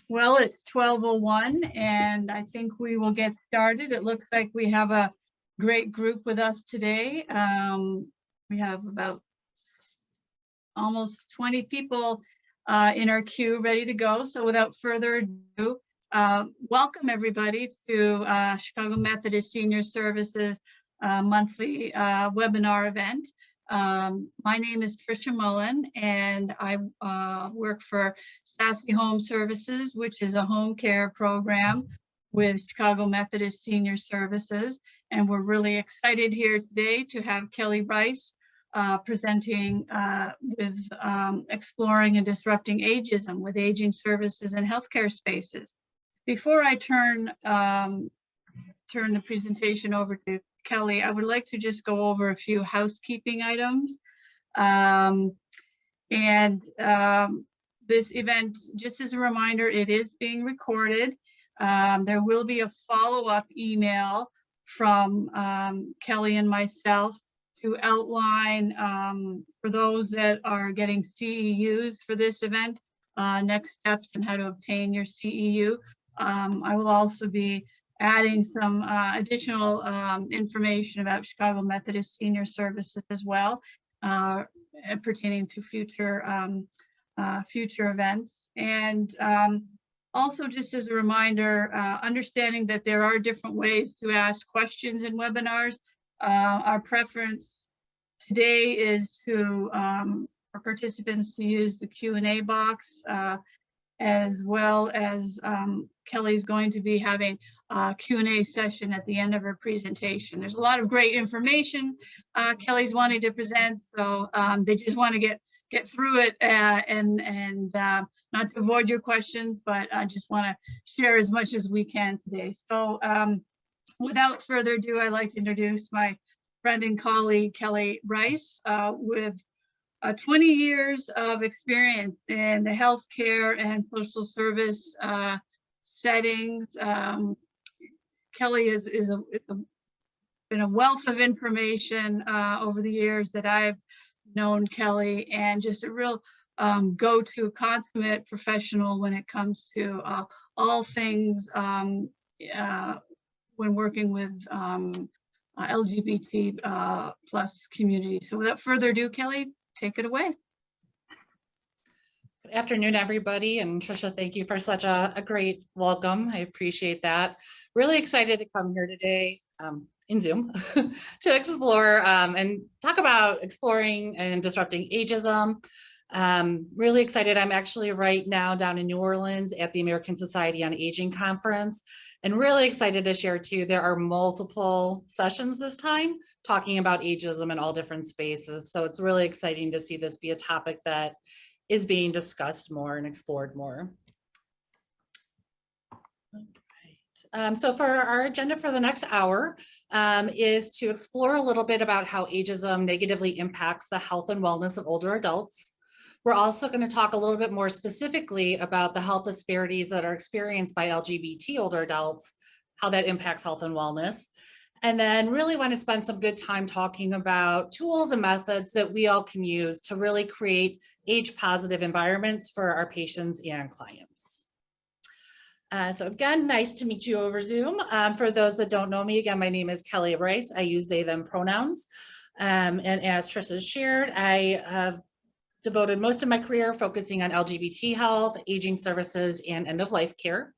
Well, it's 12:01 and I think we will get started. It looks like we have a great group with us today. We have about almost 20 people in our queue ready to go. So without further ado, welcome everybody to Chicago Methodist Senior Services monthly webinar event. My name is Tricia Mullen and I work for Sassy Home Services, which is a home care program with Chicago Methodist Senior Services. And we're really excited here today to have Kelly Rice presenting with exploring and disrupting ageism with aging services and healthcare spaces. Before I turn the presentation over to Kelly, I would like to just go over a few housekeeping items. This event, just as a reminder, it is being recorded. There will be a follow-up email from Kelly and myself to outline for those that are getting CEUs for this event, next steps and how to obtain your CEU. I will also be adding some additional information about Chicago Methodist Senior Services as well, pertaining to future events. And also, just as a reminder, understanding that there are different ways to ask questions in webinars. Our preference today is for participants to use the Q&A box, as well as Kelly's going to be having a Q&A session at the end of her presentation. There's a lot of great information Kelly's wanting to present, so they just want to get through it and not to avoid your questions, but I just want to share as much as we can today. So without further ado, I'd like to introduce my friend and colleague, Kelly Rice, with 20 years of experience in the healthcare and social service settings. Kelly has been a wealth of information over the years that I've known Kelly, and just a real go-to consummate professional when it comes to all things when working with LGBT plus community. So without further ado, Kelly, take it away. Good afternoon, everybody. And Tricia, thank you for such a great welcome. I appreciate that. Really excited to come here today in Zoom to explore and talk about exploring and disrupting ageism. Really excited. I'm actually right now down in New Orleans at the American Society on Aging conference, and really excited to share too. There are multiple sessions this time talking about ageism in all different spaces. So it's really exciting to see this be a topic that is being discussed more and explored more. So for our agenda for the next hour is to explore a little bit about how ageism negatively impacts the health and wellness of older adults. We're also going to talk a little bit more specifically about the health disparities that are experienced by LGBT older adults, how that impacts health and wellness. And then really want to spend some good time talking about tools and methods that we all can use to really create age-positive environments for our patients and clients. So again, nice to meet you over Zoom. For those that don't know me, again, my name is Kelly Rice. I use they, them pronouns. And as Tricia shared, I have devoted most of my career focusing on LGBT health, aging services, and end-of-life care.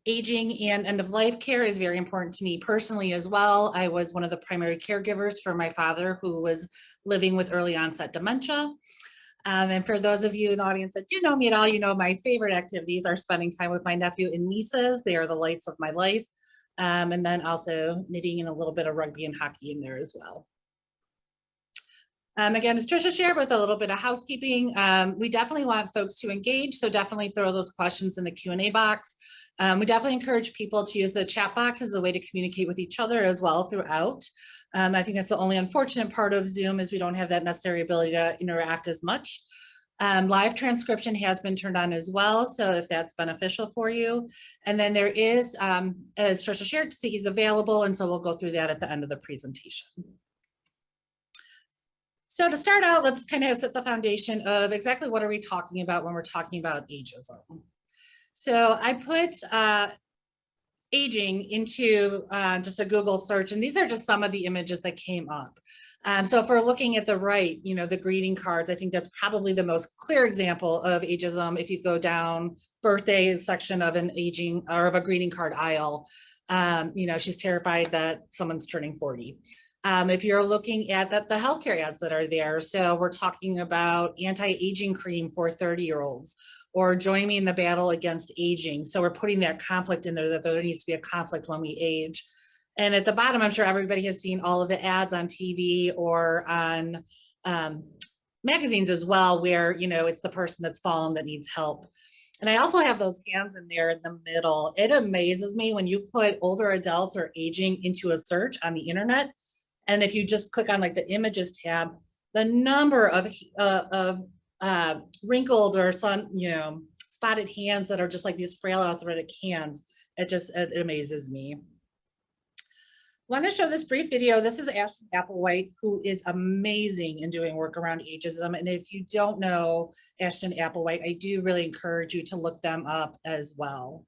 Aging and end-of-life care is very important to me personally as well. I was one of the primary caregivers for my father, who was living with early onset dementia. And for those of you in the audience that do know me at all, you know my favorite activities are spending time with my nephew and nieces. They are the lights of my life. And then also knitting and a little bit of rugby and hockey in there as well. Again, as Tricia shared, with a little bit of housekeeping, we definitely want folks to engage, so definitely throw those questions in the Q&A box. We definitely encourage people to use the chat box as a way to communicate with each other as well throughout. I think that's the only unfortunate part of Zoom is we don't have that necessary ability to interact as much. Live transcription has been turned on as well, so if that's beneficial for you. And then there is, as Tricia shared, CEs available, and so we'll go through that at the end of the presentation. So to start out, let's kind of set the foundation of exactly what are we talking about when we're talking about ageism. So I put aging into just a Google search, and these are just some of the images that came up. So if we're looking at the right, you know, the greeting cards, I think that's probably the most clear example of ageism. If you go down birthday section of an aging or of a greeting card aisle, you know, she's terrified that someone's turning 40. If you're looking at the healthcare ads that are there, so we're talking about anti-aging cream for 30-year-olds, or join me in the battle against aging. So we're putting that conflict in there, that there needs to be a conflict when we age. And at the bottom, I'm sure everybody has seen all of the ads on TV or on magazines as well, where, you know, it's the person that's fallen that needs help. And I also have those hands in there in the middle. It amazes me when you put older adults or aging into a search on the internet. And if you just click on like the images tab, the number of wrinkled or spotted hands that are just like these frail arthritic hands, it amazes me. Want to show this brief video. This is Ashton Applewhite, who is amazing in doing work around ageism. And if you don't know Ashton Applewhite, I do really encourage you to look them up as well.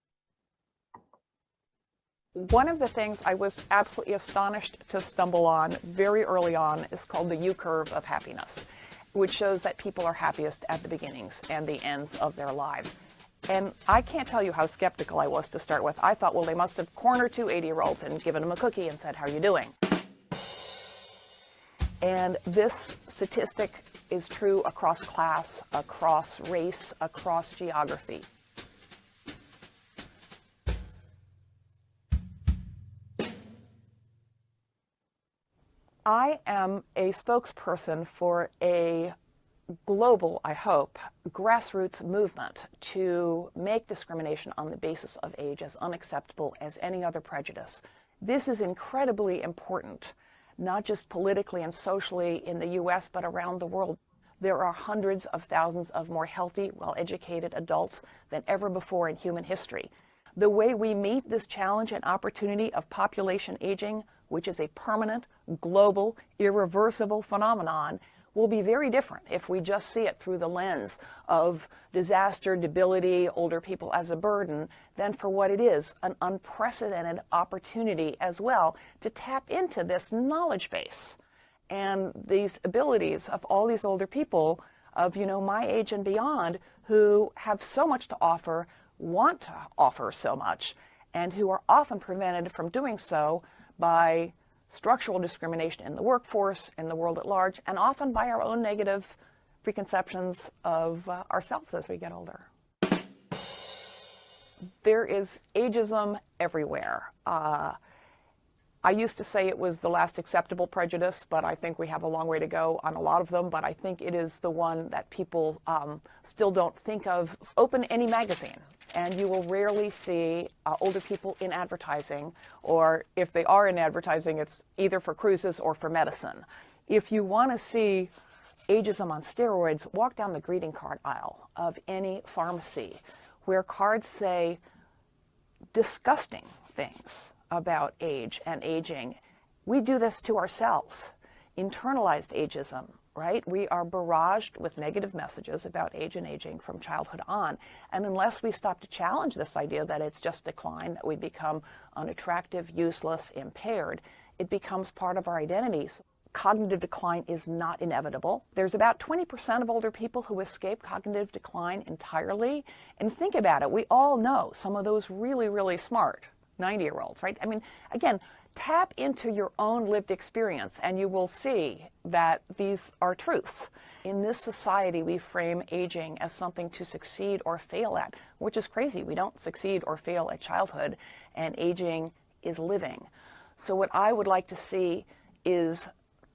One of the things I was absolutely astonished to stumble on very early on is called the U-curve of happiness, which shows that people are happiest at the beginnings and the ends of their lives. And I can't tell you how skeptical I was to start with. I thought, well, they must have cornered two 80-year-olds and given them a cookie and said, how are you doing? And this statistic is true across class, across race, across geography. I am a spokesperson for a global, I hope, grassroots movement to make discrimination on the basis of age as unacceptable as any other prejudice. This is incredibly important, not just politically and socially in the US, but around the world. There are hundreds of thousands of more healthy, well-educated adults than ever before in human history. The way we meet this challenge and opportunity of population aging, which is a permanent, global, irreversible phenomenon, will be very different if we just see it through the lens of disaster, debility, older people as a burden, than for what it is, an unprecedented opportunity as well to tap into this knowledge base and these abilities of all these older people of, you know, my age and beyond, who have so much to offer, want to offer so much, and who are often prevented from doing so by structural discrimination in the workforce, in the world at large, and often by our own negative preconceptions of ourselves as we get older. There is ageism everywhere. I used to say it was the last acceptable prejudice, but I think we have a long way to go on a lot of them, but I think it is the one that people still don't think of. Open any magazine, and you will rarely see older people in advertising, or if they are in advertising, it's either for cruises or for medicine. If you want to see ageism on steroids, walk down the greeting card aisle of any pharmacy where cards say disgusting things about age and aging. We do this to ourselves. Internalized ageism, right? We are barraged with negative messages about age and aging from childhood on. And unless we stop to challenge this idea that it's just decline, that we become unattractive, useless, impaired, it becomes part of our identities. Cognitive decline is not inevitable. There's about 20% of older people who escape cognitive decline entirely. And think about it, we all know some of those really, really smart 90-year-olds, right? I mean, again, tap into your own lived experience and you will see that these are truths. In this society, we frame aging as something to succeed or fail at, which is crazy. We don't succeed or fail at childhood, and aging is living. So what I would like to see is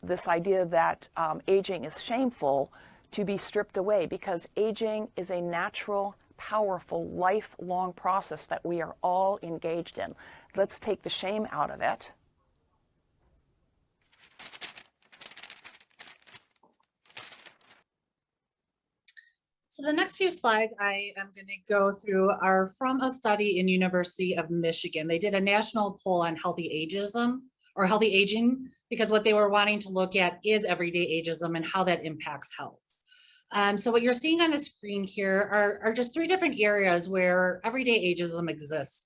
this idea that aging is shameful to be stripped away, because aging is a natural, powerful, lifelong process that we are all engaged in. Let's take the shame out of it. So the next few slides I am going to go through are from a study in University of Michigan. They did a national poll on healthy ageism or healthy aging, because what they were wanting to look at is everyday ageism and how that impacts health. So what you're seeing on the screen here are just 3 different areas where everyday ageism exists.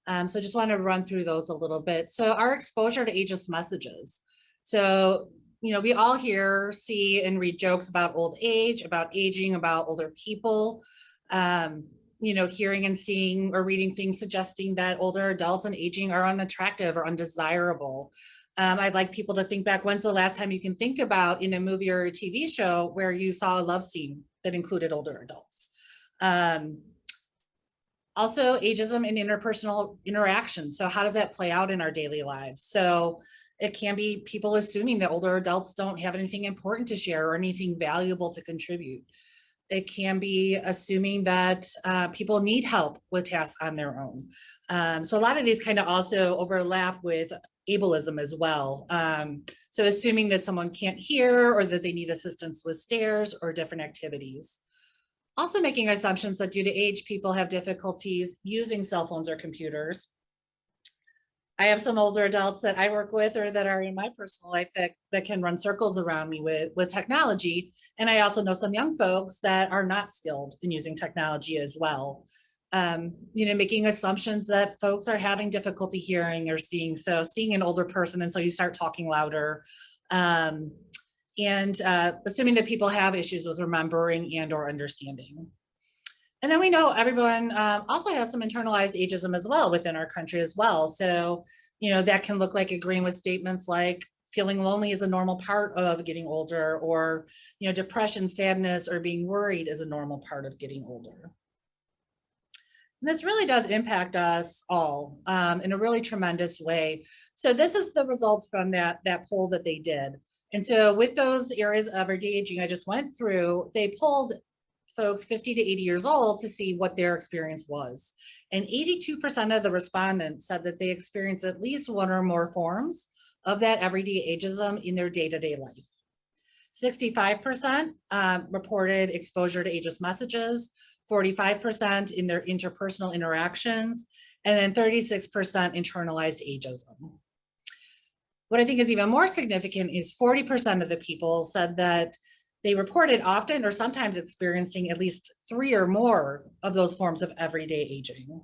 So just want to run through those a little bit. So our exposure to ageist messages. So, we all hear, see, and read jokes about old age, about aging, about older people, hearing and seeing or reading things suggesting that older adults and aging are unattractive or undesirable. I'd like people to think back, when's the last time you can think about in a movie or a TV show where you saw a love scene that included older adults? Also, ageism in interpersonal interactions. So how does that play out in our daily lives? So it can be people assuming that older adults don't have anything important to share or anything valuable to contribute. It can be assuming that people need help with tasks on their own. So a lot of these kind of also overlap with ableism as well. So assuming that someone can't hear or that they need assistance with stairs or different activities. Also making assumptions that due to age, people have difficulties using cell phones or computers. I have some older adults that I work with or that are in my personal life that can run circles around me with technology. And I also know some young folks that are not skilled in using technology as well. Making assumptions that folks are having difficulty hearing or seeing. So seeing an older person, and so you start talking louder. Assuming that people have issues with remembering and or understanding. And then we know everyone also has some internalized ageism as well within our country as well. So, that can look like agreeing with statements like feeling lonely is a normal part of getting older, or, depression, sadness, or being worried is a normal part of getting older. And this really does impact us all in a really tremendous way. So this is the results from that poll that they did. And so with those areas of everyday aging I just went through, they polled folks 50 to 80 years old to see what their experience was. And 82% of the respondents said that they experienced at least one or more forms of that everyday ageism in their day-to-day life. 65% reported exposure to ageist messages, 45% in their interpersonal interactions, and then 36% internalized ageism. What I think is even more significant is 40% of the people said that they reported often or sometimes experiencing at least 3 or more of those forms of everyday aging.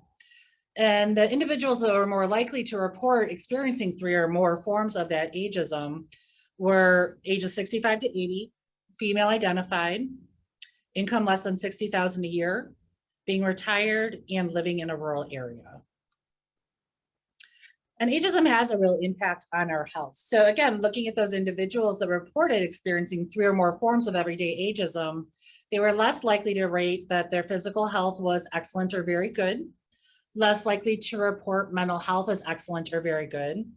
And the individuals that were more likely to report experiencing 3 or more forms of that ageism were ages 65 to 80, female identified, income less than $60,000 a year, being retired, and living in a rural area. And ageism has a real impact on our health. So again, looking at those individuals that reported experiencing 3 or more forms of everyday ageism, they were less likely to rate that their physical health was excellent or very good, less likely to report mental health as excellent or very good.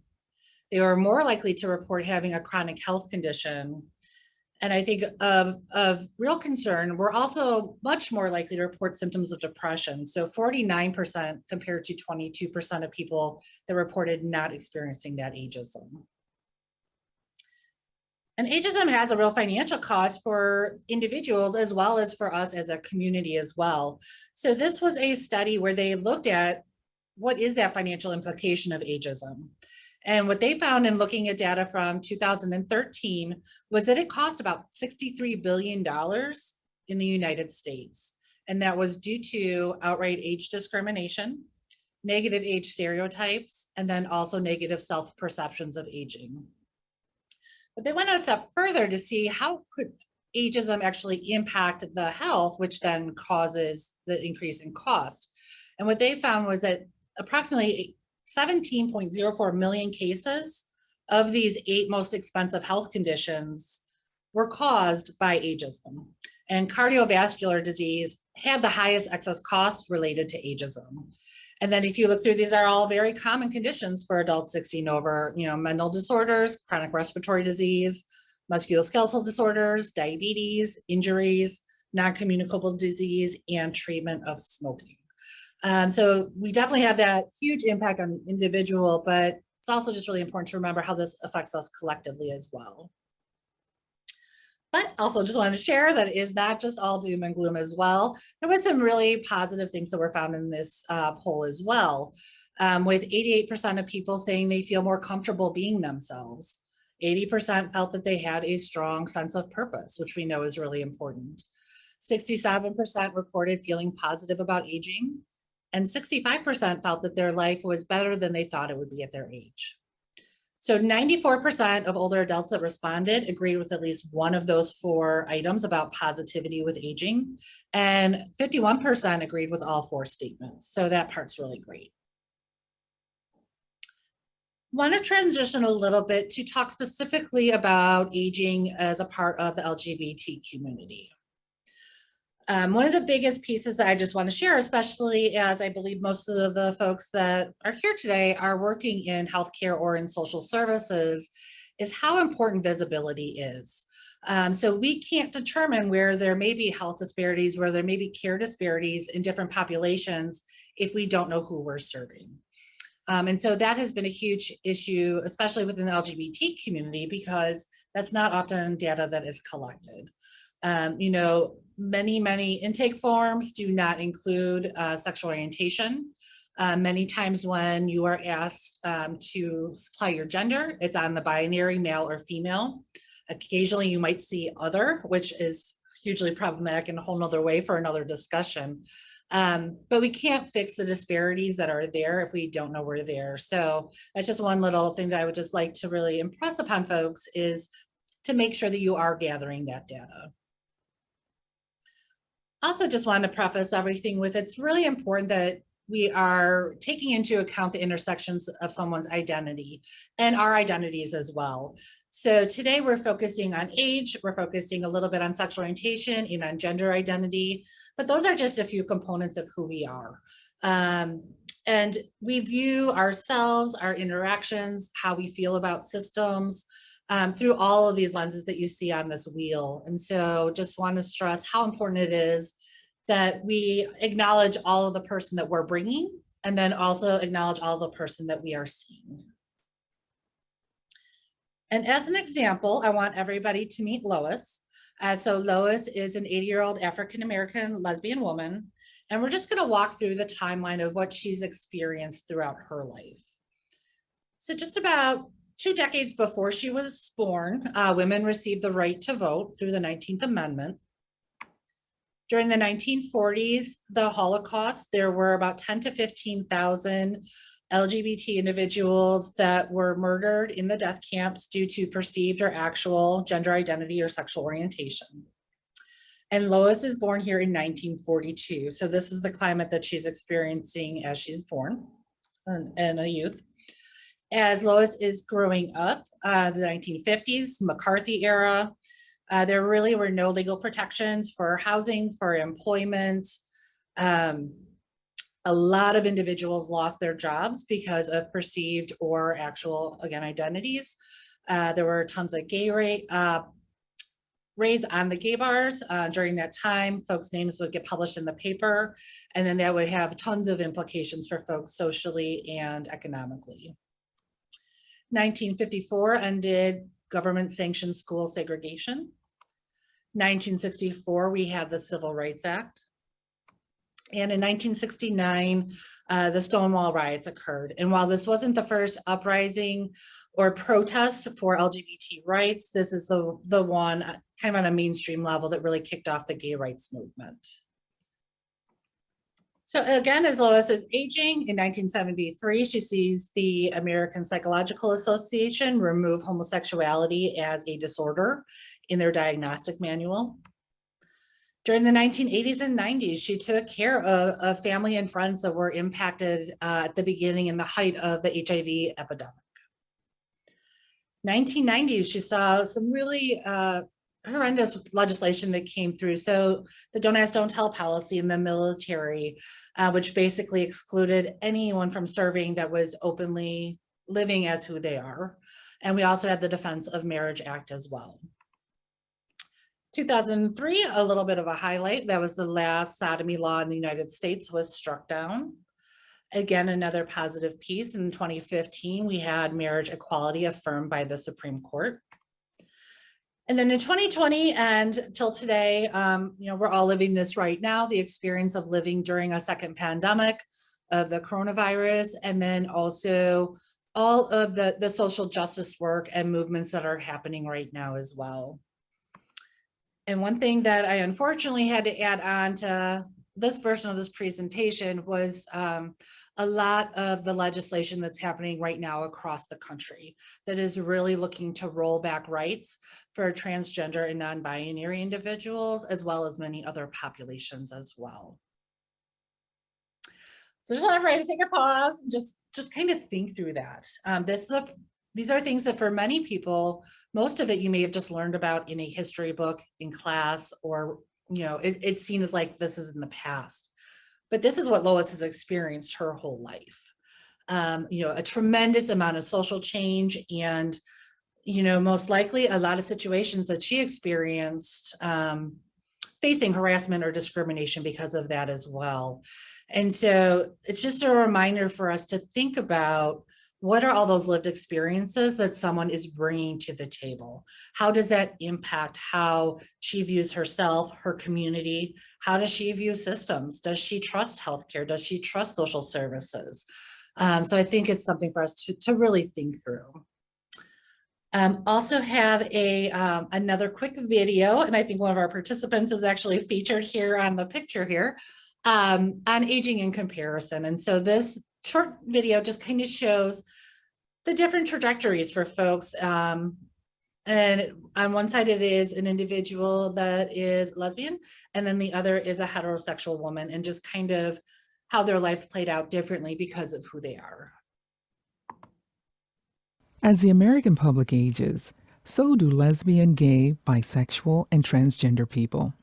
They were more likely to report having a chronic health condition. And I think of real concern, we're also much more likely to report symptoms of depression. So 49% compared to 22% of people that reported not experiencing that ageism. And ageism has a real financial cost for individuals as well as for us as a community as well. So this was a study where they looked at what is that financial implication of ageism. And what they found in looking at data from 2013 was that it cost about $63 billion in the United States. And that was due to outright age discrimination, negative age stereotypes, and then also negative self-perceptions of aging. But they went a step further to see how could ageism actually impact the health, which then causes the increase in cost. And what they found was that approximately 17.04 million cases of these 8 most expensive health conditions were caused by ageism. And cardiovascular disease had the highest excess cost related to ageism. And then if you look through, these are all very common conditions for adults 60 and over, mental disorders, chronic respiratory disease, musculoskeletal disorders, diabetes, injuries, non-communicable disease, and treatment of smoking. So we definitely have that huge impact on individual, but it's also just really important to remember how this affects us collectively as well. But also just wanted to share that it is not just all doom and gloom as well. There was some really positive things that were found in this poll as well, with 88% of people saying they feel more comfortable being themselves. 80% felt that they had a strong sense of purpose, which we know is really important. 67% reported feeling positive about aging, and 65% felt that their life was better than they thought it would be at their age. So 94% of older adults that responded agreed with at least one of those 4 items about positivity with aging, and 51% agreed with all 4 statements. So that part's really great. Want to transition a little bit to talk specifically about aging as a part of the LGBT community. One of the biggest pieces that I just want to share, especially as I believe most of the folks that are here today are working in healthcare or in social services, is how important visibility is. So we can't determine where there may be health disparities, where there may be care disparities in different populations if we don't know who we're serving. And so that has been a huge issue, especially within the LGBT community, because that's not often data that is collected. You know, many intake forms do not include sexual orientation. Many times when you are asked to supply your gender, it's on the binary male or female. Occasionally you might see other, which is hugely problematic in a whole nother way for another discussion. But we can't fix the disparities that are there if we don't know we're there. So that's just one little thing that I would just like to really impress upon folks, is to make sure that you are gathering that data. Also just want to preface everything with, it's really important that we are taking into account the intersections of someone's identity and our identities as well. So today we're focusing on age, we're focusing a little bit on sexual orientation and on gender identity, but those are just a few components of who we are. And we view ourselves, our interactions, how we feel about systems, through all of these lenses that you see on this wheel. And so just want to stress how important it is that we acknowledge all of the person that we're bringing, and then also acknowledge all the person that we are seeing. And as an example, I want everybody to meet Lois. So Lois is an 80-year-old African-American lesbian woman, and we're just going to walk through the timeline of what she's experienced throughout her life. So just about 2 decades before she was born, women received the right to vote through the 19th Amendment. During the 1940s, the Holocaust, there were about 10 to 15,000 LGBT individuals that were murdered in the death camps due to perceived or actual gender identity or sexual orientation. And Lois is born here in 1942. So this is the climate that she's experiencing as she's born and a youth. As Lois is growing up, the 1950s, McCarthy era, there really were no legal protections for housing, for employment. A lot of individuals lost their jobs because of perceived or actual, again, identities. There were tons of gay raids on the gay bars. During that time, folks' names would get published in the paper, and then that would have tons of implications for folks socially and economically. 1954 ended government-sanctioned school segregation. 1964, we had the Civil Rights Act. And in 1969, the Stonewall riots occurred. And while this wasn't the first uprising or protest for LGBT rights, this is the one kind of on a mainstream level that really kicked off the gay rights movement. So again, as Lois is aging, in 1973, she sees the American Psychological Association remove homosexuality as a disorder in their diagnostic manual. During the 1980s and 90s, she took care of family and friends that were impacted at the beginning and the height of the HIV epidemic. 1990s, she saw some really horrendous legislation that came through. So the Don't Ask, Don't Tell policy in the military, which basically excluded anyone from serving that was openly living as who they are. And we also had the Defense of Marriage Act as well. 2003, a little bit of a highlight. That was the last sodomy law in the United States was struck down. Again, another positive piece. In 2015, we had marriage equality affirmed by the Supreme Court. And then in 2020 and till today, we're all living this right now, the experience of living during a second pandemic of the coronavirus, and then also all of the social justice work and movements that are happening right now as well. And one thing that I unfortunately had to add on to this version of this presentation was a lot of the legislation that's happening right now across the country that is really looking to roll back rights for transgender and non-binary individuals, as well as many other populations as well. So just want everybody to take a pause and just kind of think through that. These are things that for many people, most of it you may have just learned about in a history book in class, or it's seen as like this is in the past. But this is what Lois has experienced her whole life. A tremendous amount of social change, and most likely a lot of situations that she experienced facing harassment or discrimination because of that as well. And so it's just a reminder for us to think about, what are all those lived experiences that someone is bringing to the table? How does that impact how she views herself, her community? How does she view systems? Does she trust healthcare? Does she trust social services? So I think it's something for us to really think through. Also have another quick video, and I think one of our participants is actually featured here on the picture here, on aging in comparison. And so this short video just kind of shows the different trajectories for folks. And on one side, it is an individual that is lesbian, and then the other is a heterosexual woman, and just kind of how their life played out differently because of who they are. As the American public ages, so do lesbian, gay, bisexual, and transgender people.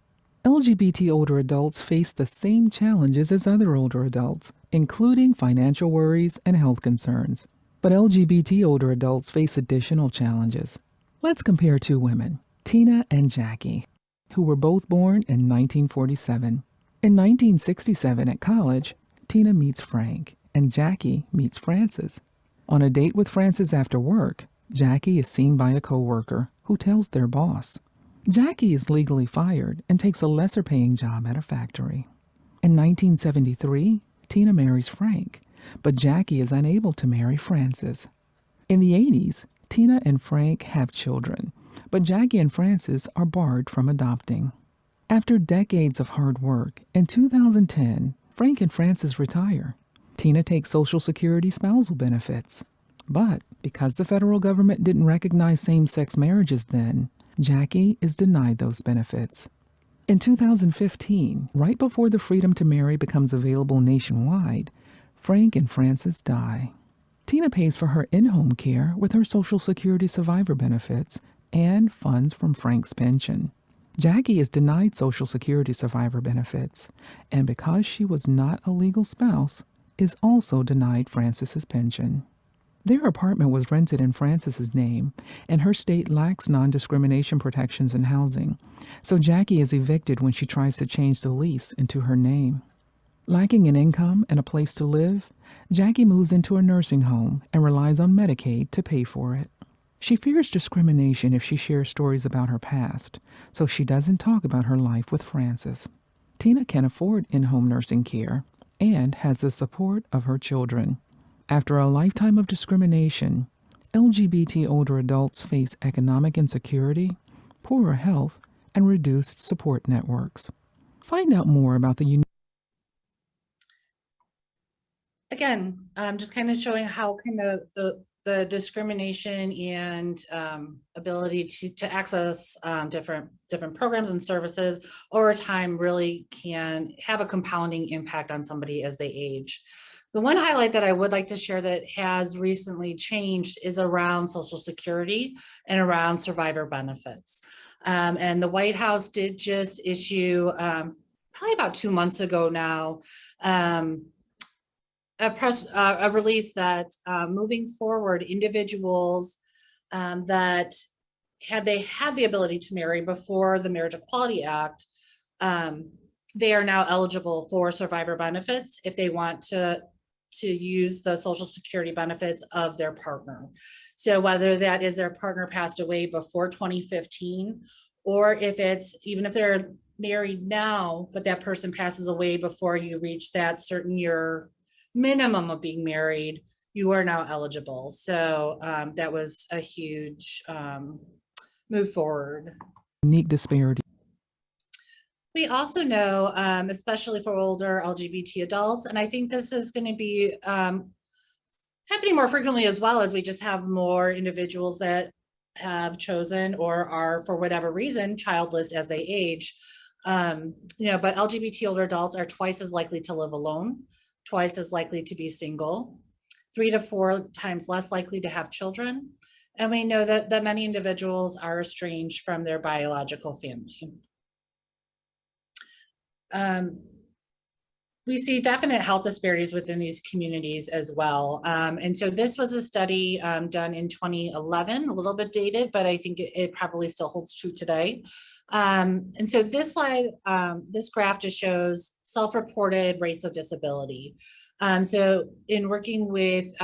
LGBT older adults face the same challenges as other older adults, including financial worries and health concerns. But LGBT older adults face additional challenges. Let's compare two women, Tina and Jackie, who were both born in 1947. In 1967 at college, Tina meets Frank, and Jackie meets Francis. On a date with Francis after work, Jackie is seen by a coworker who tells their boss. Jackie is legally fired and takes a lesser-paying job at a factory. In 1973, Tina marries Frank, but Jackie is unable to marry Francis. In the 80s, Tina and Frank have children, but Jackie and Francis are barred from adopting. After decades of hard work, in 2010, Frank and Francis retire. Tina takes Social Security spousal benefits. But because the federal government didn't recognize same-sex marriages then, Jackie is denied those benefits. In 2015, right before the freedom to marry becomes available nationwide, Frank and Francis die. Tina pays for her in-home care with her Social Security survivor benefits and funds from Frank's pension. Jackie is denied Social Security survivor benefits, and because she was not a legal spouse, is also denied Francis's pension. Their apartment was rented in Francis's name, and her state lacks non-discrimination protections in housing, so Jackie is evicted when she tries to change the lease into her name. Lacking an income and a place to live, Jackie moves into a nursing home and relies on Medicaid to pay for it. She fears discrimination if she shares stories about her past, so she doesn't talk about her life with Francis. Tina can afford in-home nursing care and has the support of her children. After a lifetime of discrimination, LGBT older adults face economic insecurity, poorer health, and reduced support networks. Find out more about the unique. Again, just kind of showing how kind of the discrimination and ability to access different programs and services over time really can have a compounding impact on somebody as they age. The one highlight that I would like to share that has recently changed is around Social Security and around survivor benefits. And the White House did just issue, probably about 2 months ago now, a release that moving forward, individuals that had the ability to marry before the Marriage Equality Act, they are now eligible for survivor benefits if they want to use the Social Security benefits of their partner. So whether that is their partner passed away before 2015, or even if they're married now, but that person passes away before you reach that certain year minimum of being married, you are now eligible. So that was a huge move forward. Unique disparity. We also know, especially for older LGBT adults, and I think this is going to be happening more frequently as well, as we just have more individuals that have chosen or are, for whatever reason, childless as they age. But LGBT older adults are twice as likely to live alone, twice as likely to be single, 3 to 4 times less likely to have children. And we know that many individuals are estranged from their biological family. We see definite health disparities within these communities as well. And so this was a study done in 2011, a little bit dated, but I think it probably still holds true today. And so this slide, this graph just shows self-reported rates of disability. So in working with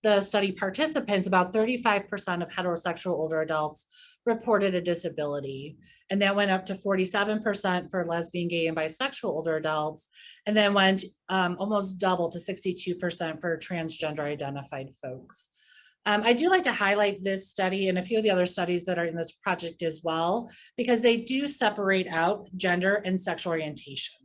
the study participants, about 35% of heterosexual older adults reported a disability. And that went up to 47% for lesbian, gay, and bisexual older adults, and then went almost double to 62% for transgender identified folks. I do like to highlight this study and a few of the other studies that are in this project as well, because they do separate out gender and sexual orientation.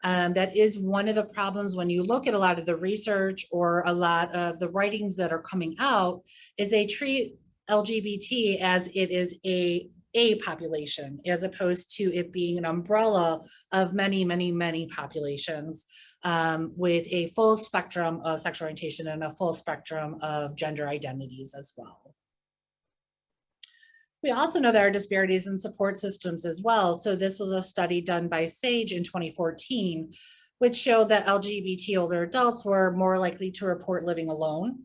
That is one of the problems when you look at a lot of the research or a lot of the writings that are coming out, is they treat LGBT as it is a population, as opposed to it being an umbrella of many, many, many populations, with a full spectrum of sexual orientation and a full spectrum of gender identities as well. We also know there are disparities in support systems as well. So this was a study done by SAGE in 2014, which showed that LGBT older adults were more likely to report living alone,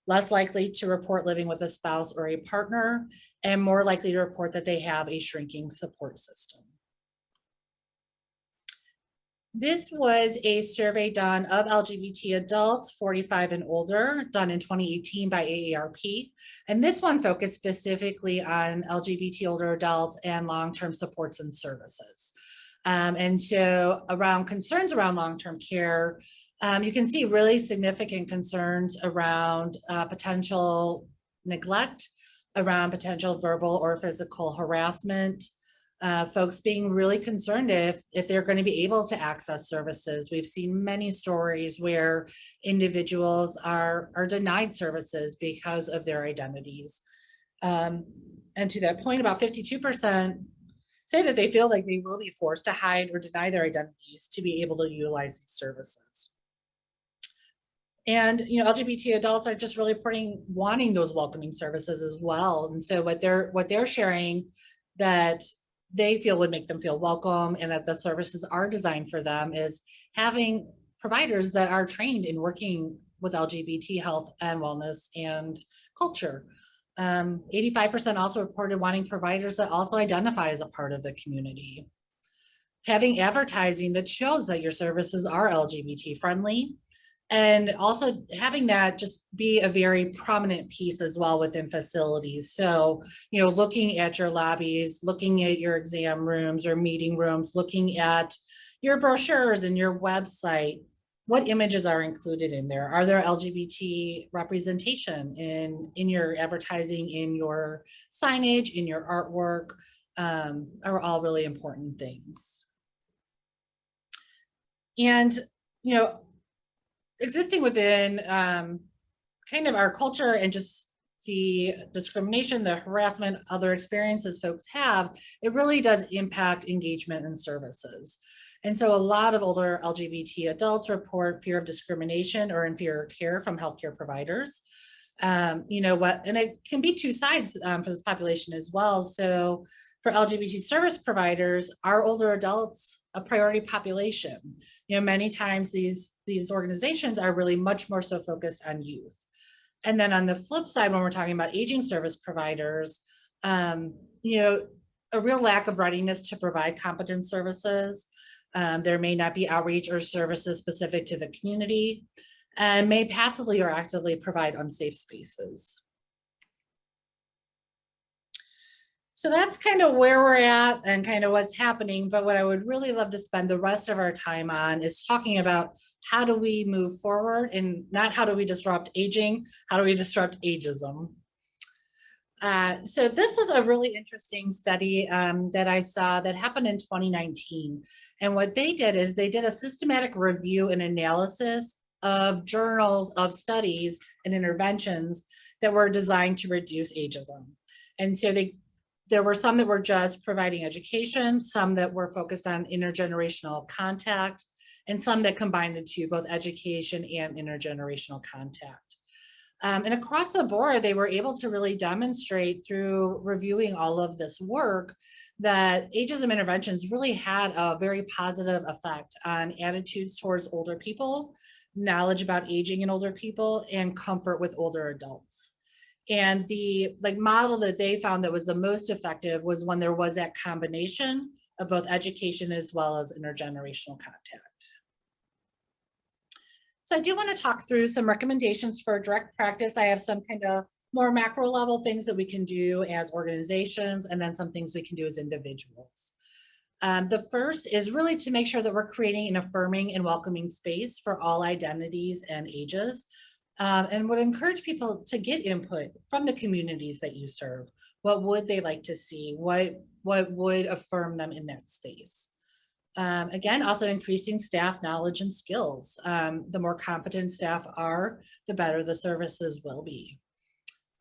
less likely to report living with a spouse or a partner, and more likely to report that they have a shrinking support system. This was a survey done of LGBT adults 45 and older, done in 2018 by AARP. And this one focused specifically on LGBT older adults and long-term supports and services. And so around concerns around long-term care, you can see really significant concerns around potential neglect, around potential verbal or physical harassment, folks being really concerned if they're going to be able to access services. We've seen many stories where individuals are denied services because of their identities. And to that point, about 52% say that they feel like they will be forced to hide or deny their identities to be able to utilize these services. And LGBT adults are just really wanting those welcoming services as well. And so what they're sharing that they feel would make them feel welcome and that the services are designed for them is having providers that are trained in working with LGBT health and wellness and culture. 85% also reported wanting providers that also identify as a part of the community. Having advertising that shows that your services are LGBT friendly, and also having that just be a very prominent piece as well within facilities. So, looking at your lobbies, looking at your exam rooms or meeting rooms, looking at your brochures and your website, what images are included in there? Are there LGBT representation in your advertising, in your signage, in your artwork, are all really important things. And, existing within kind of our culture and just the discrimination, the harassment, other experiences folks have, it really does impact engagement in services. And so a lot of older LGBT adults report fear of discrimination or inferior care from healthcare providers. And it can be two sides for this population as well. So for LGBT service providers, are older adults a priority population? Many times these organizations are really much more so focused on youth. And then on the flip side, when we're talking about aging service providers, a real lack of readiness to provide competent services. There may not be outreach or services specific to the community, and may passively or actively provide unsafe spaces. So that's kind of where we're at and kind of what's happening. But what I would really love to spend the rest of our time on is talking about how do we move forward, and not how do we disrupt aging, how do we disrupt ageism? So this was a really interesting study that I saw that happened in 2019. And what they did is they did a systematic review and analysis of journals of studies and interventions that were designed to reduce ageism. And so there were some that were just providing education, some that were focused on intergenerational contact, and some that combined the two, both education and intergenerational contact. And across the board, they were able to really demonstrate through reviewing all of this work that ageism interventions really had a very positive effect on attitudes towards older people, knowledge about aging in older people, and comfort with older adults. And the model that they found that was the most effective was when there was that combination of both education as well as intergenerational contact. So I do want to talk through some recommendations for direct practice. I have some kind of more macro level things that we can do as organizations, and then some things we can do as individuals. The first is really to make sure that we're creating an affirming and welcoming space for all identities and ages, and would encourage people to get input from the communities that you serve. What would they like to see? What would affirm them in that space? Again, also increasing staff knowledge and skills. The more competent staff are, the better the services will be.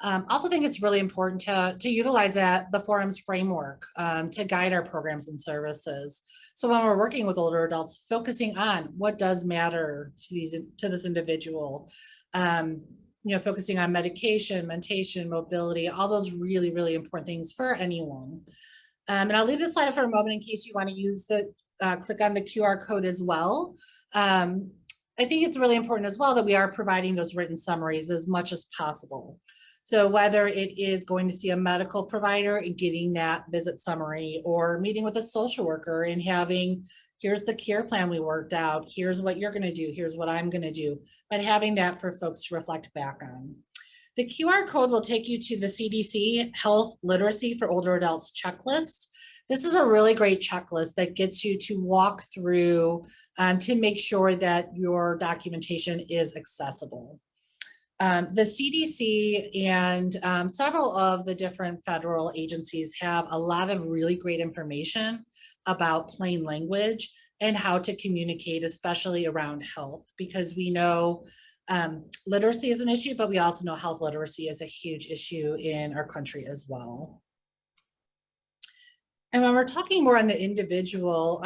Also think it's really important to utilize the forum's framework to guide our programs and services. So when we're working with older adults, focusing on what does matter to this individual, focusing on medication, mentation, mobility, all those really, really important things for anyone. And I'll leave this slide up for a moment in case you want to use click on the QR code as well. I think it's really important as well that we are providing those written summaries as much as possible. So whether it is going to see a medical provider and getting that visit summary, or meeting with a social worker and having, here's the care plan we worked out, here's what you're going to do, here's what I'm going to do, but having that for folks to reflect back on. The QR code will take you to the CDC Health Literacy for Older Adults checklist. This is a really great checklist that gets you to walk through to make sure that your documentation is accessible. The CDC and several of the different federal agencies have a lot of really great information about plain language and how to communicate, especially around health, because we know literacy is an issue, but we also know health literacy is a huge issue in our country as well. And when we're talking more on the individual,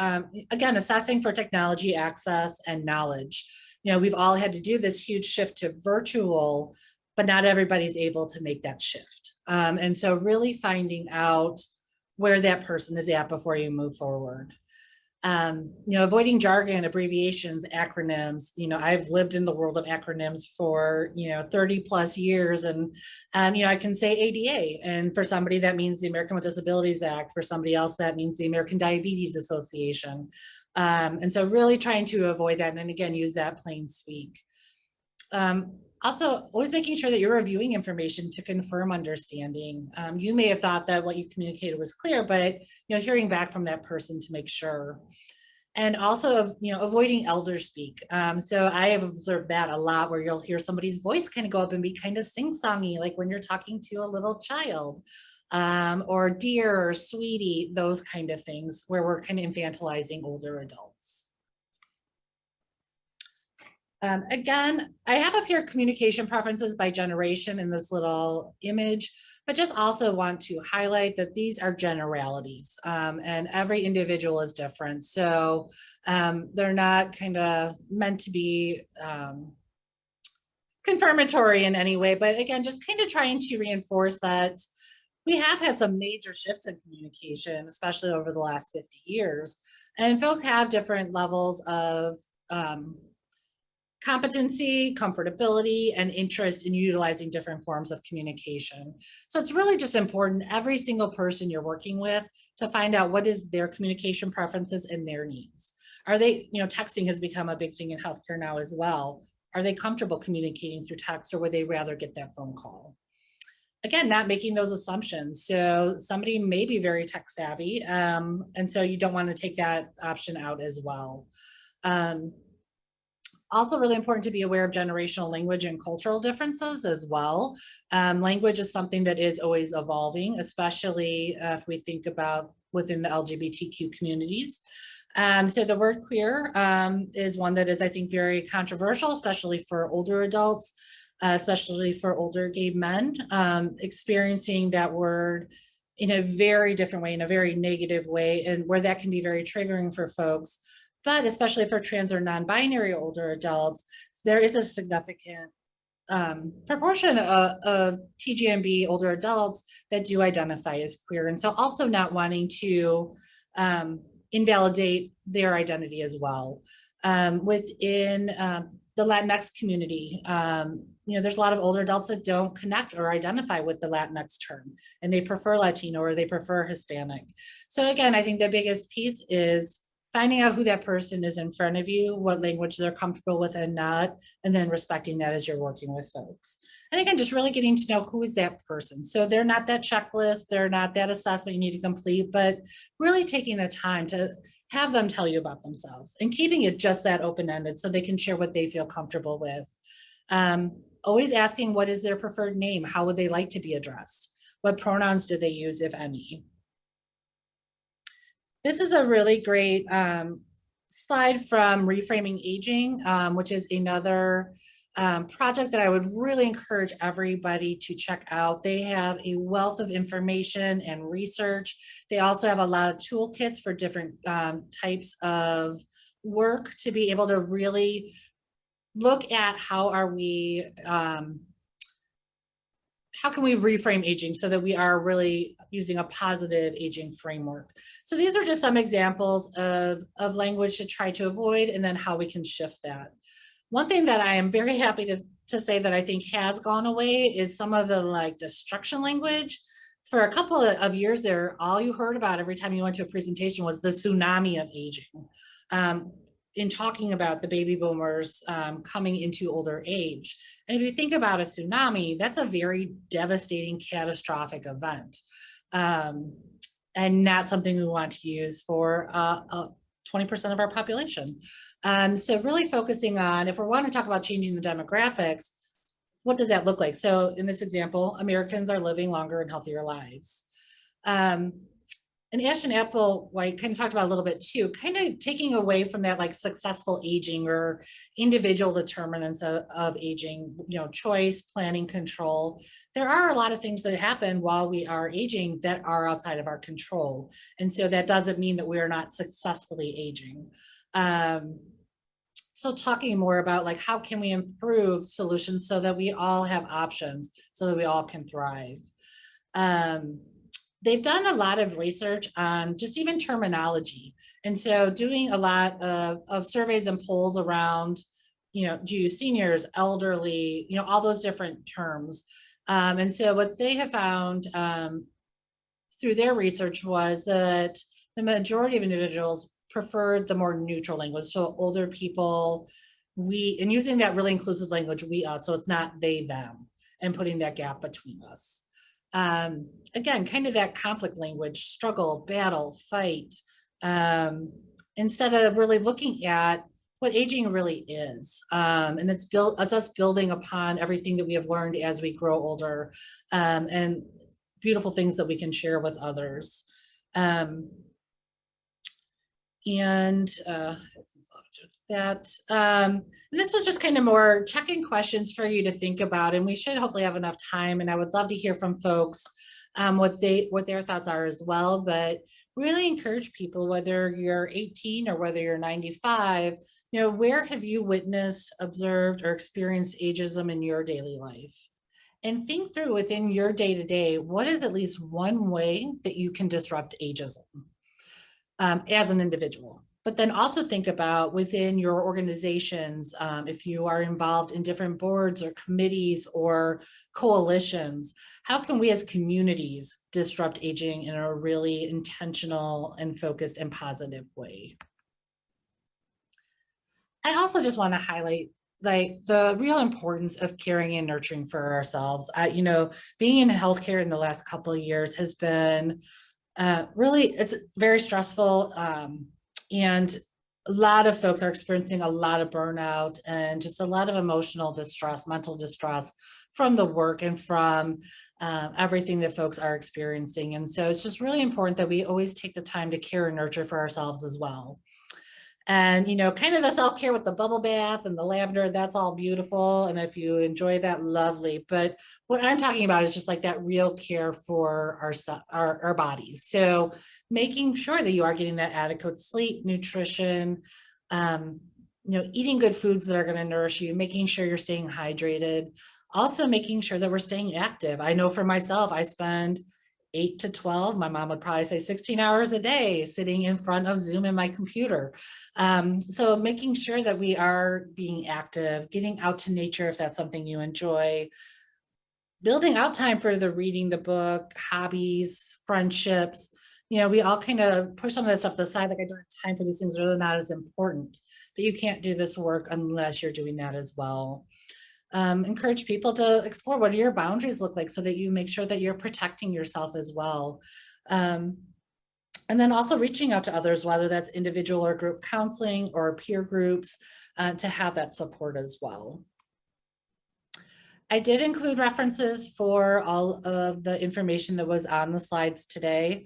again, assessing for technology access and knowledge. We've all had to do this huge shift to virtual, but not everybody's able to make that shift. And so really finding out where that person is at before you move forward. Avoiding jargon, abbreviations, acronyms. I've lived in the world of acronyms for 30 plus years, and I can say ADA, and for somebody that means the American with Disabilities Act, for somebody else that means the American Diabetes Association, and so really trying to avoid that, and then again use that plain speak. Also, always making sure that you're reviewing information to confirm understanding. You may have thought that what you communicated was clear, but hearing back from that person to make sure. And also, avoiding elder speak. So I have observed that a lot, where you'll hear somebody's voice kind of go up and be kind of sing-songy, like when you're talking to a little child, or dear or sweetie, those kind of things, where we're kind of infantilizing older adults. Again, I have up here communication preferences by generation in this little image, but just also want to highlight that these are generalities, and every individual is different. So they're not kind of meant to be confirmatory in any way, but again, just kind of trying to reinforce that we have had some major shifts in communication, especially over the last 50 years. And folks have different levels of competency, comfortability, and interest in utilizing different forms of communication. So it's really just important, every single person you're working with, to find out what is their communication preferences and their needs. Are they, texting has become a big thing in healthcare now as well. Are they comfortable communicating through text, or would they rather get that phone call? Again, not making those assumptions. So somebody may be very tech savvy, and so you don't want to take that option out as well. Also really important to be aware of generational language and cultural differences as well. Language is something that is always evolving, especially if we think about within the LGBTQ communities. So the word queer is one that is, I think, very controversial, especially for older adults, especially for older gay men, experiencing that word in a very different way, in a very negative way, and where that can be very triggering for folks. But especially for trans or non-binary older adults, there is a significant proportion of TGMB older adults that do identify as queer. And so also not wanting to invalidate their identity as well. Within the Latinx community, there's a lot of older adults that don't connect or identify with the Latinx term, and they prefer Latino or they prefer Hispanic. So again, I think the biggest piece is finding out who that person is in front of you, what language they're comfortable with and not, and then respecting that as you're working with folks. And again, just really getting to know who is that person. So they're not that checklist, they're not that assessment you need to complete, but really taking the time to have them tell you about themselves and keeping it just that open-ended so they can share what they feel comfortable with. Always asking what is their preferred name, how would they like to be addressed? What pronouns do they use, if any? This is a really great slide from Reframing Aging, which is another project that I would really encourage everybody to check out. They have a wealth of information and research. They also have a lot of toolkits for different types of work to be able to really look at how can we reframe aging so that we are really using a positive aging framework. So these are just some examples of language to try to avoid and then how we can shift that. One thing that I am very happy to say that I think has gone away is some of the destruction language. For a couple of years there, all you heard about every time you went to a presentation was the tsunami of aging. In talking about the baby boomers coming into older age. And if you think about a tsunami, that's a very devastating, catastrophic event. And not something we want to use for 20% of our population. So really focusing on, if we want to talk about changing the demographics, what does that look like? So in this example, Americans are living longer and healthier lives. And Ashton Applewhite kind of talked about a little bit too, kind of taking away from that successful aging or individual determinants of aging, choice, planning, control. There are a lot of things that happen while we are aging that are outside of our control. And so that doesn't mean that we are not successfully aging. So talking more about how can we improve solutions so that we all have options, so that we all can thrive. They've done a lot of research on just even terminology. And so doing a lot of surveys and polls around, do you use seniors, elderly, all those different terms. And so what they have found through their research was that the majority of individuals preferred the more neutral language. So older people, we, and using that really inclusive language, we, us, so it's not they, them, and putting that gap between us. Again, kind of that conflict language, struggle, battle, fight, instead of really looking at what aging really is. And it's us building upon everything that we have learned as we grow older, and beautiful things that we can share with others. And this was just kind of more check-in questions for you to think about, and we should hopefully have enough time, and I would love to hear from folks what their thoughts are as well. But really encourage people, whether you're 18 or whether you're 95, where have you witnessed, observed, or experienced ageism in your daily life? And think through within your day-to-day, what is at least one way that you can disrupt ageism as an individual? But then also think about within your organizations, if you are involved in different boards or committees or coalitions, how can we as communities disrupt aging in a really intentional and focused and positive way? I also just want to highlight the real importance of caring and nurturing for ourselves. Being in healthcare in the last couple of years has been really, it's very stressful. And a lot of folks are experiencing a lot of burnout and just a lot of emotional distress, mental distress from the work and from everything that folks are experiencing. And so it's just really important that we always take the time to care and nurture for ourselves as well. And, you know, kind of the self-care with the bubble bath and the lavender, that's all beautiful. And if you enjoy that, lovely. But what I'm talking about is just like that real care for our bodies. So making sure that you are getting that adequate sleep, nutrition, you know, eating good foods that are going to nourish you, making sure you're staying hydrated, also making sure that we're staying active. I know for myself, I spend 8 to 12, my mom would probably say 16 hours a day sitting in front of Zoom and my computer. So making sure that we are being active, getting out to nature if that's something you enjoy, building out time for the reading the book, hobbies, friendships. You know, we all kind of push some of that stuff to the side, like I don't have time for these things, really not as important, but you can't do this work unless you're doing that as well. Encourage people to explore what do your boundaries look like so that you make sure that you're protecting yourself as well. And then also reaching out to others, whether that's individual or group counseling or peer groups, to have that support as well. I did include references for all of the information that was on the slides today.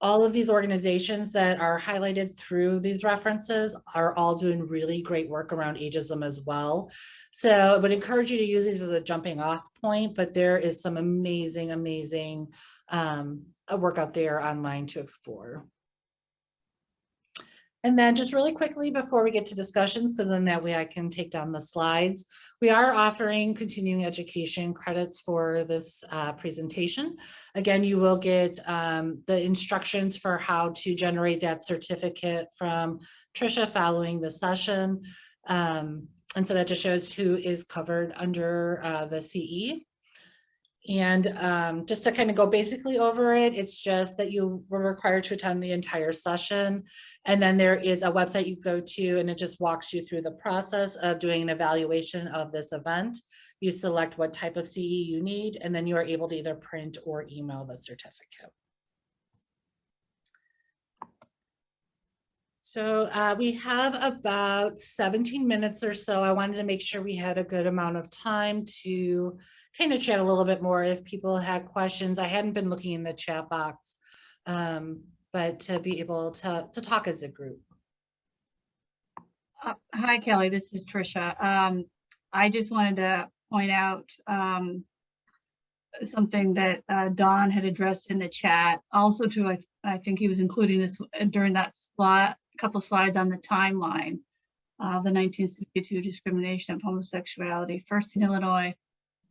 All of these organizations that are highlighted through these references are all doing really great work around ageism as well. So I would encourage you to use these as a jumping off point, but there is some amazing, amazing work out there online to explore. And then just really quickly before we get to discussions, because then that way I can take down the slides, we are offering continuing education credits for this presentation. Again, you will get the instructions for how to generate that certificate from Trisha following the session. And so that just shows who is covered under the CE. And just to kind of go basically over it, it's just that you were required to attend the entire session. And then there is a website you go to, and it just walks you through the process of doing an evaluation of this event. You select what type of CE you need, and then you are able to either print or email the certificate. So we have about 17 minutes or so. I wanted to make sure we had a good amount of time to kind of chat a little bit more if people had questions. I hadn't been looking in the chat box, but to be able to talk as a group. Hi, Kelly, this is Trisha. I just wanted to point out something that Don had addressed in the chat. Also to, I think he was including this during that couple slides on the timeline, the 1962 discrimination of homosexuality, first in Illinois,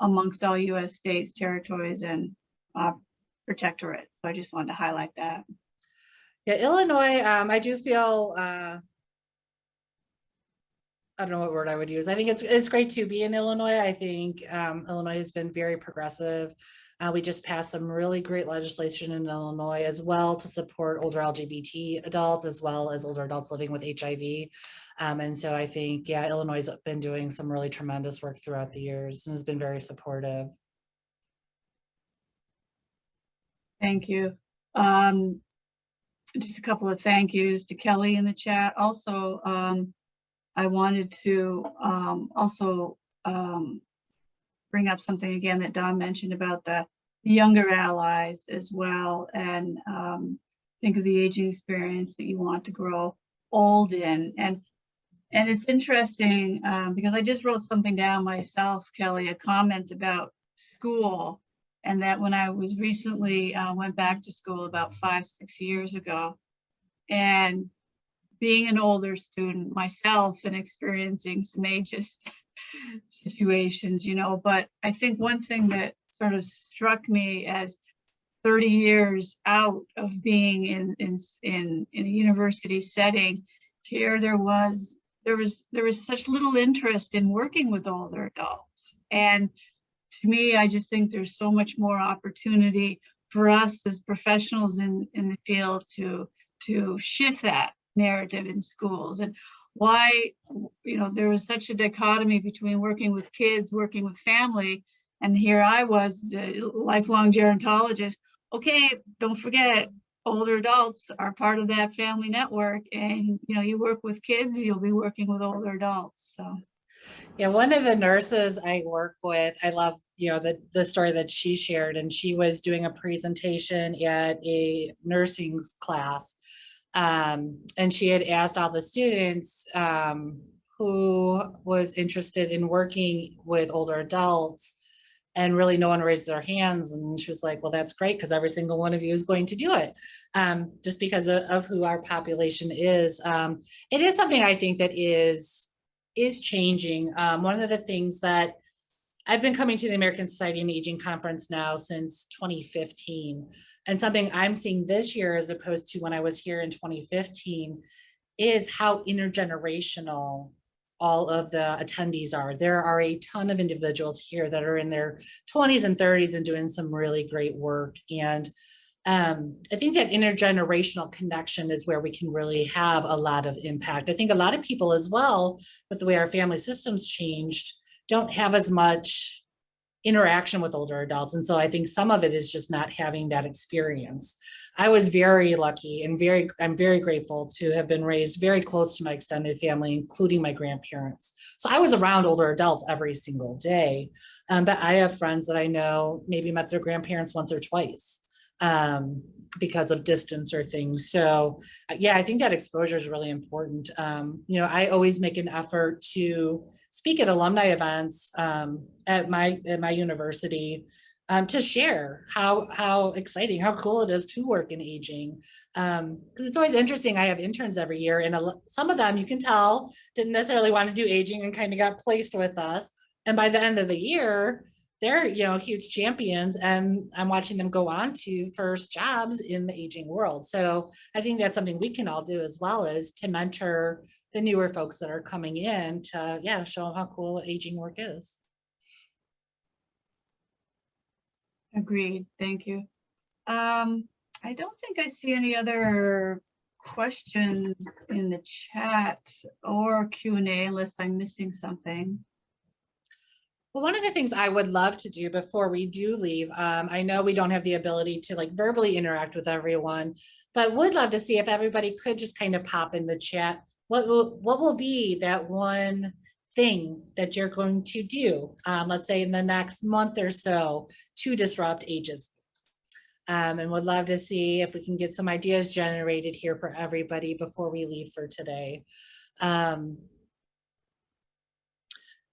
amongst all U.S. states, territories, and protectorates. So I just wanted to highlight that. Yeah, Illinois, I do feel, I don't know what word I would use. I think it's great to be in Illinois. I think Illinois has been very progressive. We just passed some really great legislation in Illinois as well to support older LGBT adults as well as older adults living with HIV. And so I think, yeah, Illinois has been doing some really tremendous work throughout the years and has been very supportive. Thank you. Just a couple of thank yous to Kelly in the chat. Also, I wanted to also bring up something again that Don mentioned about the younger allies as well, and think of the aging experience that you want to grow old in. And it's interesting because I just wrote something down myself, Kelly, a comment about school, and that when I was recently went back to school about 5-6 years ago, and being an older student myself and experiencing some ageist situations, you know, but I think one thing that sort of struck me as 30 years out of being in a university setting, here there was such little interest in working with older adults. And to me, I just think there's so much more opportunity for us as professionals in the field to shift that narrative in schools. And why, you know, there was such a dichotomy between working with kids, working with family, and here I was, a lifelong gerontologist. Okay, don't forget, older adults are part of that family network, and you work with kids, you'll be working with older adults. So Yeah, one of the nurses I work with, I love, the story that she shared, and she was doing a presentation at a nursing class. And she had asked all the students who was interested in working with older adults, and really no one raised their hands. And she was like, well, that's great, because every single one of you is going to do it, just because of who our population is. It is something I think that is changing. One of the things that I've been coming to the American Society on Aging conference now since 2015, and something I'm seeing this year as opposed to when I was here in 2015 is how intergenerational all of the attendees are. There are a ton of individuals here that are in their 20s and 30s and doing some really great work. And I think that intergenerational connection is where we can really have a lot of impact. I think a lot of people as well, with the way our family systems changed, don't have as much interaction with older adults. And so I think some of it is just not having that experience. I was very lucky and I'm very grateful to have been raised very close to my extended family, including my grandparents. So I was around older adults every single day. But I have friends that I know maybe met their grandparents once or twice because of distance or things. So yeah, I think that exposure is really important. I always make an effort to speak at alumni events at my university to share how exciting, how cool it is to work in aging. Because it's always interesting. I have interns every year, and some of them, you can tell, didn't necessarily want to do aging and kind of got placed with us. And by the end of the year, they're huge champions, and I'm watching them go on to first jobs in the aging world. So I think that's something we can all do, as well as to mentor the newer folks that are coming in to show them how cool aging work is. agreed. Thank you. I don't think I see any other questions in the chat or Q&A unless I'm missing something. Well, one of the things I would love to do before we do leave, I know we don't have the ability to verbally interact with everyone, but would love to see if everybody could just kind of pop in the chat. What will be that one thing that you're going to do, let's say in the next month or so, to disrupt ageism? And would love to see if we can get some ideas generated here for everybody before we leave for today.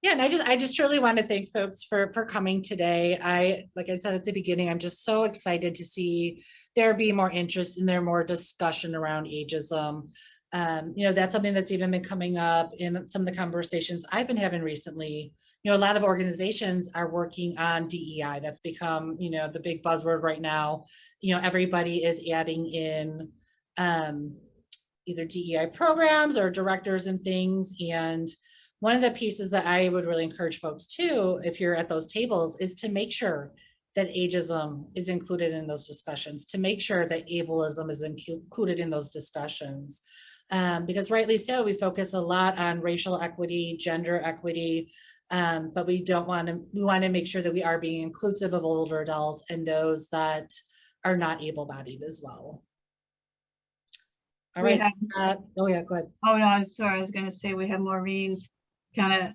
Yeah, and I just truly want to thank folks for coming today. Like I said at the beginning, I'm just so excited to see there be more interest and there more discussion around ageism. That's something that's even been coming up in some of the conversations I've been having recently. A lot of organizations are working on DEI. That's become, the big buzzword right now. Everybody is adding in either DEI programs or directors and things. And one of the pieces that I would really encourage folks to, if you're at those tables, is to make sure that ageism is included in those discussions, to make sure that ableism is included in those discussions. Because rightly so, we focus a lot on racial equity, gender equity, but we want to make sure that we are being inclusive of older adults and those that are not able-bodied as well. All right. Oh yeah, go ahead. Oh no, sorry, I was going to say we have Maureen kind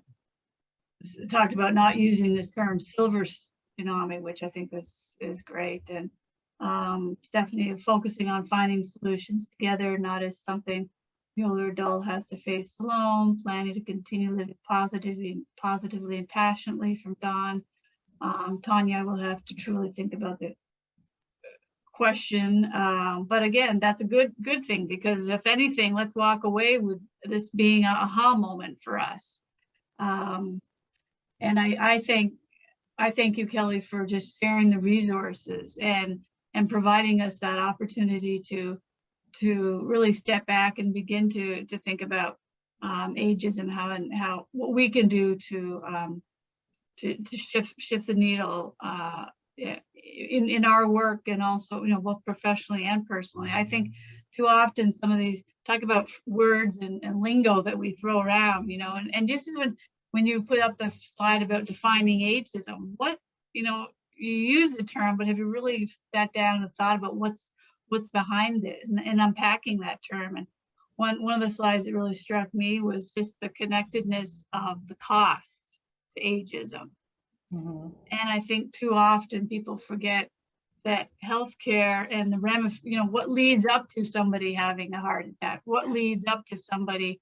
of talked about not using the term silver tsunami, which I think is great, and Stephanie focusing on finding solutions together, not as something the older adult has to face alone, planning to continue living positively and passionately, from Dawn. Tanya will have to truly think about the question, but again, that's a good thing, because if anything, let's walk away with this being a aha moment for us. And I thank you, Kelly, for just sharing the resources and providing us that opportunity to really step back and begin to think about ageism, how what we can do to shift the needle in our work, and also both professionally and personally. I think too often some of these talk about words and lingo that we throw around, and just when you put up the slide about defining ageism, what you use the term, but have you really sat down and thought about what's behind it and unpacking that term. And one of the slides that really struck me was just the connectedness of the cost to ageism. Mhm. And I think too often people forget that healthcare and the what leads up to somebody having a heart attack, what leads up to somebody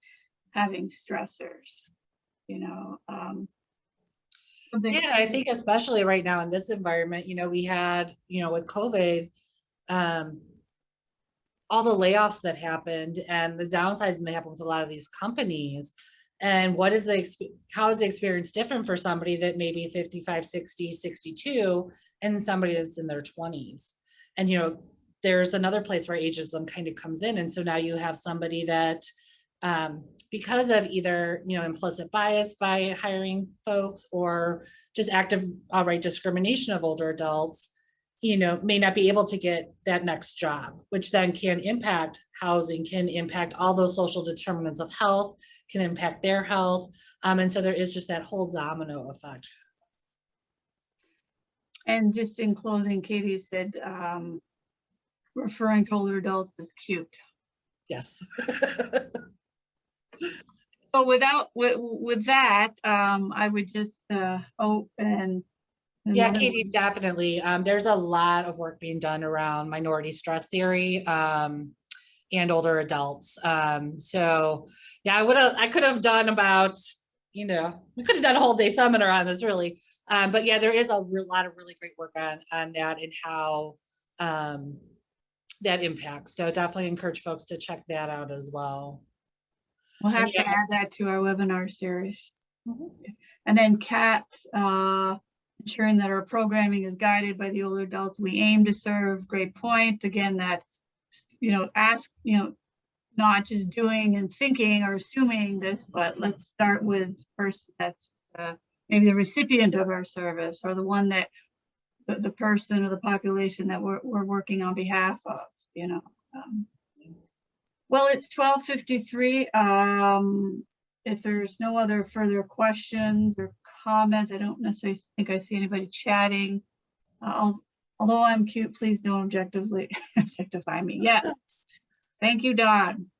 having stressors, something. Yeah, I think especially right now in this environment, we had, with COVID, all the layoffs that happened and the downsizing that happened with a lot of these companies. And how is the experience different for somebody that may be 55, 60, 62 and somebody that's in their 20s? And, there's another place where ageism kind of comes in. And so now you have somebody that, because of either, implicit bias by hiring folks or just active outright discrimination of older adults, may not be able to get that next job, which then can impact housing, can impact all those social determinants of health, can impact their health. And so there is just that whole domino effect. And just in closing, Katie said, referring to older adults as cute. Yes. So with that, I would just open. Yeah, Katie, definitely. There's a lot of work being done around minority stress theory and older adults. So yeah, I could have done about, we could have done a whole day seminar on this really. But yeah, there is a lot of really great work on that and how that impacts. So definitely encourage folks to check that out as well. We'll have to add that to our webinar series. Mhm. And then Kat, ensuring that our programming is guided by the older adults we aim to serve. Great point. Again, that, ask, not just doing and thinking or assuming this, but let's start with the person that's maybe the recipient of our service or the one that the person or the population that we're working on behalf of, Well, it's 12:53. If there's no other further questions or comments, I don't necessarily think I see anybody chatting. Although I'm cute, please don't objectify me. Yes. Thank you, Dawn.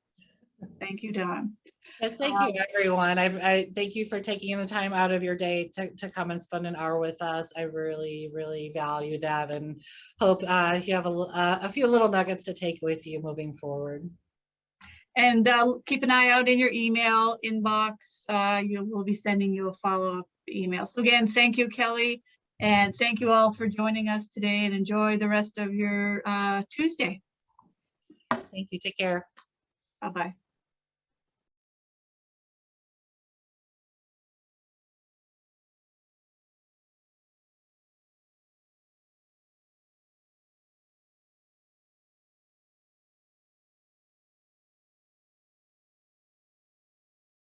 Thank you, Dawn. Yes, thank you, everyone. I thank you for taking the time out of your day to come and spend an hour with us. I really, really value that and hope you have a few little nuggets to take with you moving forward. And keep an eye out in your email inbox. We'll be sending you a follow-up email. So again, thank you, Kelly. And thank you all for joining us today and enjoy the rest of your Tuesday. Thank you. Take care. Bye-bye.